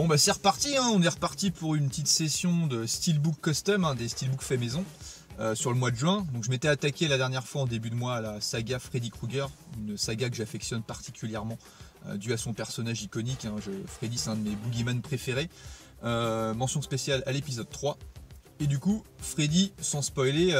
Bon bah c'est reparti, hein. On est reparti pour une petite session de Steelbook Custom, hein, des Steelbooks fait maison, sur le mois de juin. Donc je m'étais attaqué la dernière fois en début de mois à la saga Freddy Krueger, une saga que j'affectionne particulièrement, due à son personnage iconique, hein. Freddy c'est un de mes boogeyman préférés. Mention spéciale à l'épisode 3. Et du coup, Freddy, sans spoiler,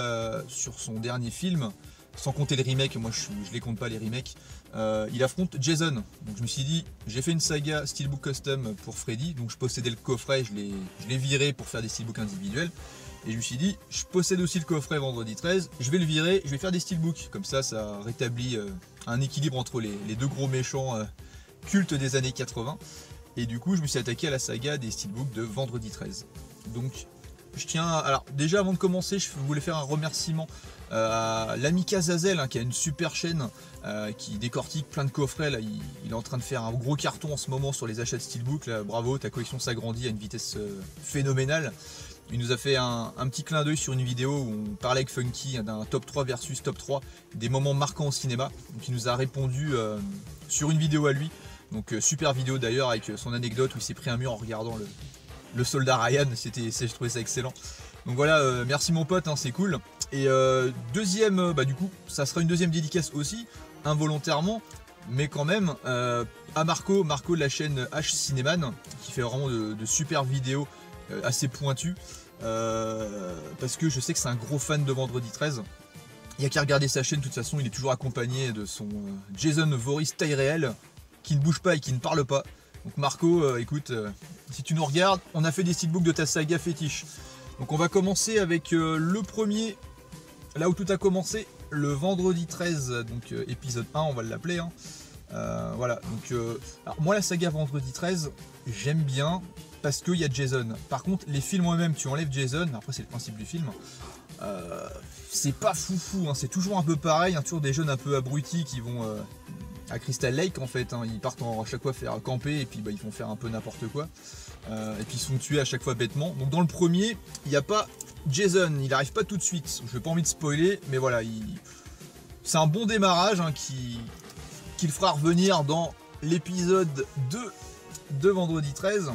sur son dernier film, sans compter les remakes, moi je les compte pas les remakes, il affronte Jason. Donc je me suis dit, j'ai fait une saga Steelbook Custom pour Freddy, donc je possédais le coffret, je l'ai viré pour faire des Steelbooks individuels. Et je me suis dit, je possède aussi le coffret vendredi 13, je vais le virer, je vais faire des Steelbooks. Comme ça rétablit un équilibre entre les deux gros méchants cultes des années 80. Et du coup, je me suis attaqué à la saga des Steelbooks de vendredi 13. Donc, je tiens, alors déjà avant de commencer, je voulais faire un remerciement à l'ami Kazazel, hein, qui a une super chaîne qui décortique plein de coffrets. Là, il est en train de faire un gros carton en ce moment sur les achats de Steelbook. Là, bravo, ta collection s'agrandit à une vitesse phénoménale. Il nous a fait un petit clin d'œil sur une vidéo où on parlait avec Funky, hein, d'un top 3 versus top 3, des moments marquants au cinéma. Donc il nous a répondu sur une vidéo à lui. Donc super vidéo d'ailleurs avec son anecdote où il s'est pris un mur en regardant le soldat Ryan, je trouvais ça excellent. Donc voilà, merci mon pote, hein, c'est cool. Et deuxième, du coup, ça sera une deuxième dédicace aussi, involontairement, mais quand même, à Marco de la chaîne H Cinéman, qui fait vraiment de super vidéos assez pointues, parce que je sais que c'est un gros fan de Vendredi 13. Il n'y a qu'à regarder sa chaîne, de toute façon, il est toujours accompagné de son Jason Voorhees taille réelle, qui ne bouge pas et qui ne parle pas. Donc Marco, écoute, si tu nous regardes, on a fait des steelbooks de ta saga fétiche. Donc on va commencer avec le premier, là où tout a commencé, le vendredi 13, donc épisode 1, on va l'appeler. Hein. Voilà, donc alors moi la saga vendredi 13, j'aime bien parce qu'il y a Jason. Par contre, les films moi-même, tu enlèves Jason, après c'est le principe du film, c'est pas foufou, hein, c'est toujours un peu pareil, hein, toujours des jeunes un peu abrutis qui vont à Crystal Lake en fait, hein, ils partent à chaque fois faire camper et puis ils vont faire un peu n'importe quoi, et puis ils sont tués à chaque fois bêtement. Donc dans le premier, il n'y a pas Jason, il n'arrive pas tout de suite, je n'ai pas envie de spoiler, mais voilà, c'est un bon démarrage, hein, qui le fera revenir dans l'épisode 2 de vendredi 13.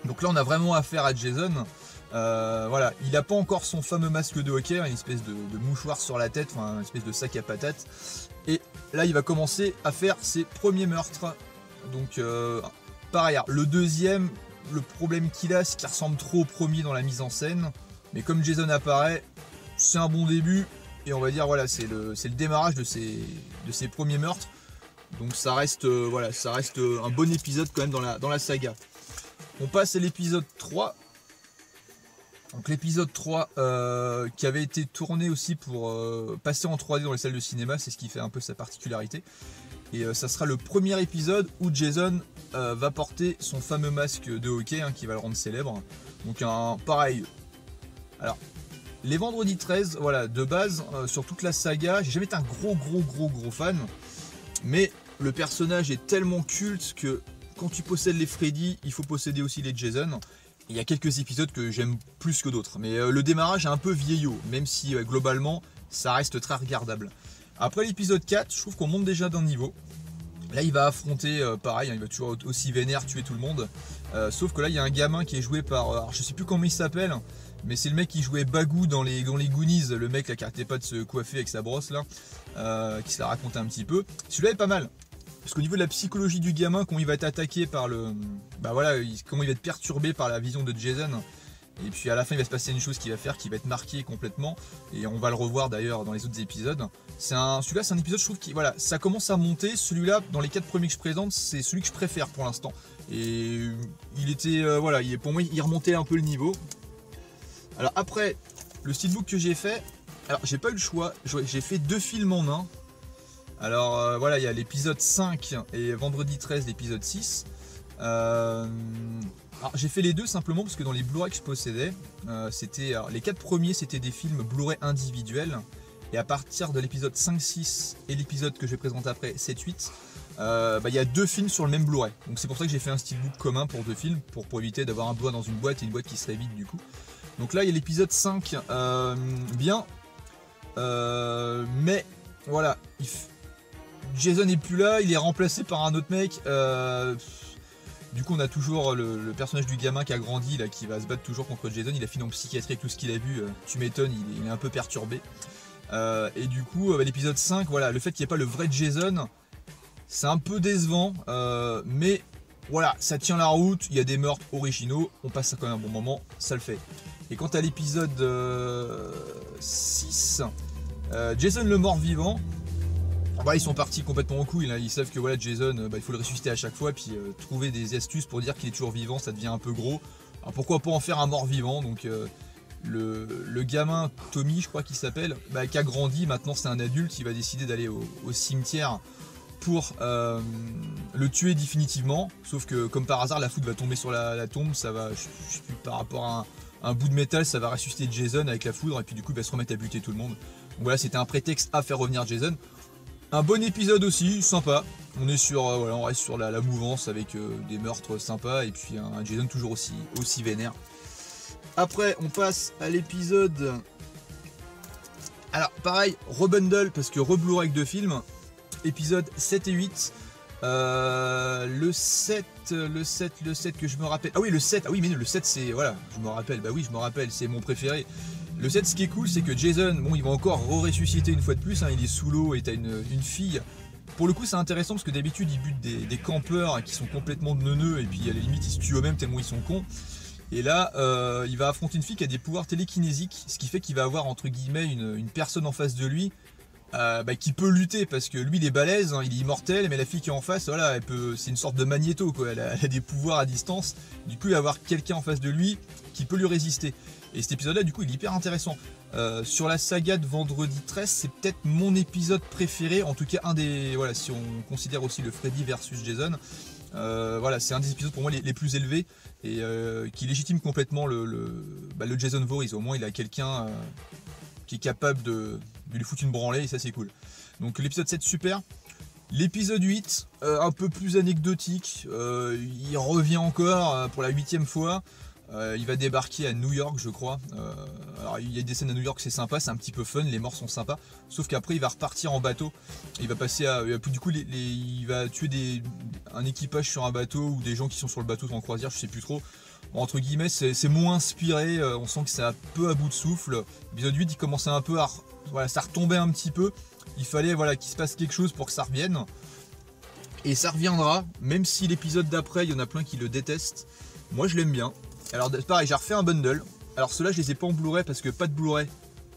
Donc là on a vraiment affaire à Jason. Voilà, il n'a pas encore son fameux masque de hockey, une espèce de mouchoir sur la tête, enfin une espèce de sac à patates. Et là il va commencer à faire ses premiers meurtres. Donc pareil, le deuxième, le problème qu'il a, c'est qu'il ressemble trop au premier dans la mise en scène. Mais comme Jason apparaît, c'est un bon début. Et on va dire, voilà, c'est le démarrage de ses premiers meurtres. Donc ça reste, voilà, ça reste un bon épisode quand même dans la saga. On passe à l'épisode 3. Donc l'épisode 3 qui avait été tourné aussi pour passer en 3D dans les salles de cinéma, c'est ce qui fait un peu sa particularité. Et ça sera le premier épisode où Jason va porter son fameux masque de hockey, hein, qui va le rendre célèbre. Donc pareil. Alors, les vendredis 13, voilà, de base, sur toute la saga, j'ai jamais été un gros fan. Mais le personnage est tellement culte que quand tu possèdes les Freddy, il faut posséder aussi les Jason. Il y a quelques épisodes que j'aime plus que d'autres. Mais le démarrage est un peu vieillot, même si globalement, ça reste très regardable. Après l'épisode 4, je trouve qu'on monte déjà d'un niveau. Là, il va affronter, pareil, hein, il va toujours aussi vénère, tuer tout le monde. Sauf que là, il y a un gamin qui est joué par, alors, je sais plus comment il s'appelle, mais c'est le mec qui jouait Bagou dans les Goonies, le mec là, qui arrêtait pas de se coiffer avec sa brosse là, qui se la racontait un petit peu. Celui-là est pas mal. Parce qu'au niveau de la psychologie du gamin, quand il va être attaqué par comment il va être perturbé par la vision de Jason, et puis à la fin il va se passer une chose qui va être marqué complètement, et on va le revoir d'ailleurs dans les autres épisodes. Celui-là c'est un épisode, je trouve, qui, voilà, ça commence à monter. Celui-là, dans les 4 premiers que je présente, c'est celui que je préfère pour l'instant. Et il était, voilà, pour moi il remontait un peu le niveau. Alors après, le steelbook que j'ai fait, alors j'ai pas eu le choix, j'ai fait 2 films en un. Alors voilà, il y a l'épisode 5 et vendredi 13 l'épisode 6. Alors j'ai fait les deux simplement parce que dans les Blu-ray que je possédais, les 4 premiers c'était des films Blu-ray individuels. Et à partir de l'épisode 5, 6 et l'épisode que je vais présenter après, 7, 8, il y a 2 films sur le même Blu-ray. Donc c'est pour ça que j'ai fait un steelbook commun pour 2 films, pour éviter d'avoir un doigt dans une boîte et une boîte qui serait vide du coup. Donc là il y a l'épisode 5, bien, mais voilà, Jason n'est plus là, il est remplacé par un autre mec. Du coup on a toujours le personnage du gamin qui a grandi là, qui va se battre toujours contre Jason. Il a fini en psychiatrie avec tout ce qu'il a vu, tu m'étonnes, il est un peu perturbé. Et du coup l'épisode 5, voilà, le fait qu'il n'y ait pas le vrai Jason, c'est un peu décevant, mais voilà, ça tient la route, il y a des meurtres originaux, on passe quand même un bon moment, ça le fait. Et quant à l'épisode 6, Jason le mort-vivant, bah, ils sont partis complètement en couille, là. Ils savent que voilà, Jason, bah, il faut le ressusciter à chaque fois, puis trouver des astuces pour dire qu'il est toujours vivant, ça devient un peu gros. Alors pourquoi pas en faire un mort-vivant, donc le gamin Tommy, je crois qu'il s'appelle, bah, qui a grandi, maintenant c'est un adulte, il va décider d'aller au cimetière pour le tuer définitivement, sauf que comme par hasard la foudre va tomber sur la tombe, ça va, je sais plus, par rapport à un bout de métal, ça va ressusciter Jason avec la foudre et puis du coup il va se remettre à buter tout le monde. Donc voilà, c'était un prétexte à faire revenir Jason. Un bon épisode aussi, sympa. On est sur, voilà, on reste sur la mouvance avec des meurtres sympas et puis un Jason toujours aussi vénère. Après on passe à l'épisode, alors pareil, rebundle parce que re-Blu-ray avec 2 films. Épisode 7 et 8. Le 7 que je me rappelle. Ah oui, le 7. Ah oui, mais le 7 c'est. Voilà, je me rappelle. Bah oui, je me rappelle, c'est mon préféré. Le 7, ce qui est cool, c'est que Jason, bon, il va encore ressusciter une fois de plus. Hein, il est sous l'eau et t'as une fille. Pour le coup, c'est intéressant parce que d'habitude, il bute des campeurs hein, qui sont complètement neuneux et puis à la limite, ils se tuent eux-mêmes tellement ils sont cons. Et là, il va affronter une fille qui a des pouvoirs télékinésiques, ce qui fait qu'il va avoir entre guillemets une personne en face de lui. Bah, qui peut lutter parce que lui il est balèze, hein, il est immortel, mais la fille qui est en face, voilà, c'est une sorte de magnéto quoi, elle a des pouvoirs à distance, du coup il va avoir quelqu'un en face de lui qui peut lui résister. Et cet épisode là du coup il est hyper intéressant. Sur la saga de Vendredi 13, c'est peut-être mon épisode préféré, en tout cas un des, voilà, si on considère aussi le Freddy versus Jason, voilà, c'est un des épisodes pour moi les plus élevés et qui légitime complètement le Jason Voorhees. Au moins il a quelqu'un qui est capable de lui foutre une branlée et ça c'est cool. Donc l'épisode 7 super. L'épisode 8 un peu plus anecdotique, il revient encore pour la 8e fois. Il va débarquer à New York je crois. Alors il y a des scènes à New York, c'est sympa, c'est un petit peu fun, les morts sont sympas. Sauf qu'après il va repartir en bateau. Il va passer à. Du coup il va tuer un équipage sur un bateau ou des gens qui sont sur le bateau en croisière, je sais plus trop. Entre guillemets, c'est moins inspiré, on sent que c'est un peu à bout de souffle. L'épisode 8 il commençait un peu à. Voilà, ça retombait un petit peu. Il fallait voilà, qu'il se passe quelque chose pour que ça revienne. Et ça reviendra, même si l'épisode d'après, il y en a plein qui le détestent. Moi je l'aime bien. Alors pareil, j'ai refait un bundle. Alors ceux-là je les ai pas en Blu-ray parce que pas de Blu-ray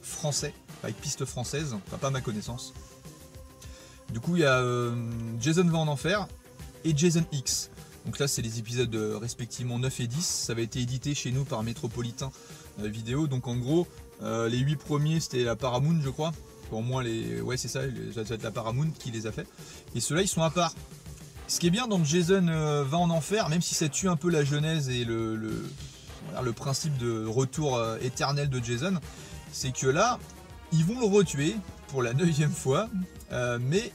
français, avec piste française, enfin pas à ma connaissance. Du coup il y a Jason va en enfer et Jason X. Donc là c'est les épisodes respectivement 9 et 10. Ça avait été édité chez nous par Métropolitain Vidéo. Donc en gros les 8 premiers c'était la Paramount je crois. Au moins les. Ouais c'est ça, ça doit être la Paramount qui les a fait. Et ceux-là ils sont à part. Ce qui est bien dans Jason va en enfer, même si ça tue un peu la genèse et le principe de retour éternel de Jason, c'est que là, ils vont le retuer pour la 9e fois, mais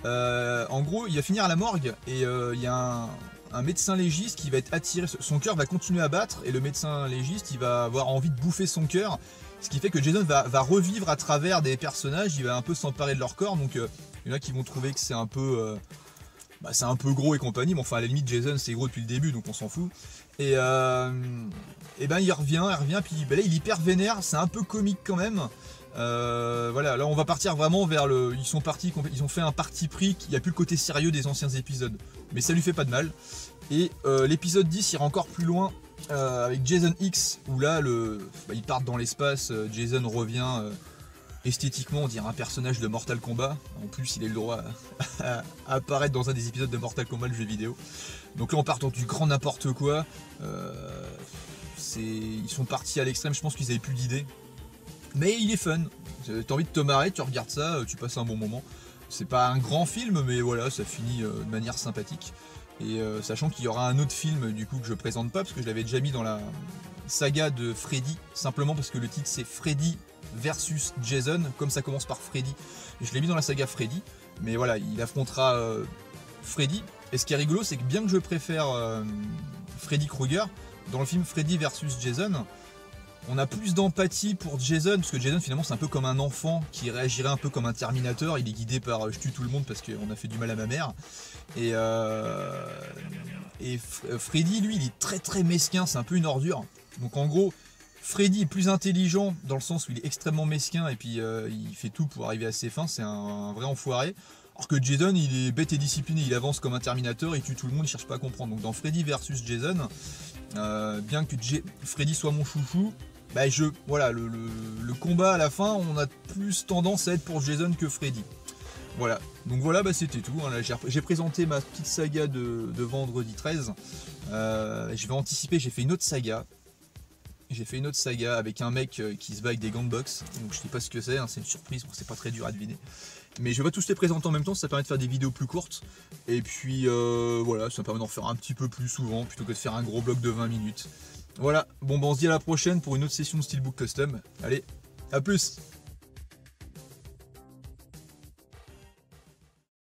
en gros, il va finir à la morgue et il y a un médecin légiste qui va être attiré, son cœur va continuer à battre et le médecin légiste, il va avoir envie de bouffer son cœur, ce qui fait que Jason va revivre à travers des personnages, il va un peu s'emparer de leur corps, donc il y en a qui vont trouver que c'est un peu... c'est un peu gros et compagnie, mais enfin à la limite Jason c'est gros depuis le début donc on s'en fout. Et ben il revient, puis ben là il est hyper vénère, c'est un peu comique quand même. Voilà, là on va partir vraiment vers le. Ils ont fait un parti pris, il n'y a plus le côté sérieux des anciens épisodes. Mais ça lui fait pas de mal. Et l'épisode 10 ira encore plus loin avec Jason X, où là ils partent dans l'espace, Jason revient. Esthétiquement, on dirait un personnage de Mortal Kombat. En plus, il a le droit à apparaître dans un des épisodes de Mortal Kombat, le jeu vidéo. Donc là, on part dans du grand n'importe quoi. Ils sont partis à l'extrême, je pense qu'ils avaient plus d'idées. Mais il est fun. T'as envie de te marrer, tu regardes ça, tu passes un bon moment. C'est pas un grand film, mais voilà, ça finit de manière sympathique. Et sachant qu'il y aura un autre film, du coup, que je présente pas, parce que je l'avais déjà mis dans la saga de Freddy, simplement parce que le titre c'est Freddy versus Jason, comme ça commence par Freddy. Je l'ai mis dans la saga Freddy, mais voilà, il affrontera Freddy. Et ce qui est rigolo, c'est que bien que je préfère Freddy Krueger, dans le film Freddy versus Jason, On a plus d'empathie pour Jason, parce que Jason finalement c'est un peu comme un enfant qui réagirait un peu comme un Terminator. Il est guidé par je tue tout le monde parce qu'on a fait du mal à ma mère. Et Freddy, lui, il est très très mesquin, c'est un peu une ordure. Donc en gros, Freddy est plus intelligent dans le sens où il est extrêmement mesquin et puis il fait tout pour arriver à ses fins, c'est un vrai enfoiré. Alors que Jason, il est bête et discipliné, il avance comme un Terminator, il tue tout le monde, il cherche pas à comprendre. Donc dans Freddy versus Jason, bien que Freddy soit mon chouchou, bah voilà, le combat à la fin, on a plus tendance à être pour Jason que Freddy. Voilà, donc voilà, bah c'était tout. Hein. J'ai présenté ma petite saga de vendredi 13. Je vais anticiper, j'ai fait une autre saga. J'ai fait une autre saga avec un mec qui se bat avec des gants de boxe. Donc je sais pas ce que c'est, hein, c'est une surprise, bon, c'est pas très dur à deviner. Mais je vais pas tous les présenter en même temps, ça permet de faire des vidéos plus courtes. Et puis voilà, ça permet d'en faire un petit peu plus souvent plutôt que de faire un gros bloc de 20 minutes. Voilà, bon bah on se dit à la prochaine pour une autre session de Steelbook Custom. Allez, à plus!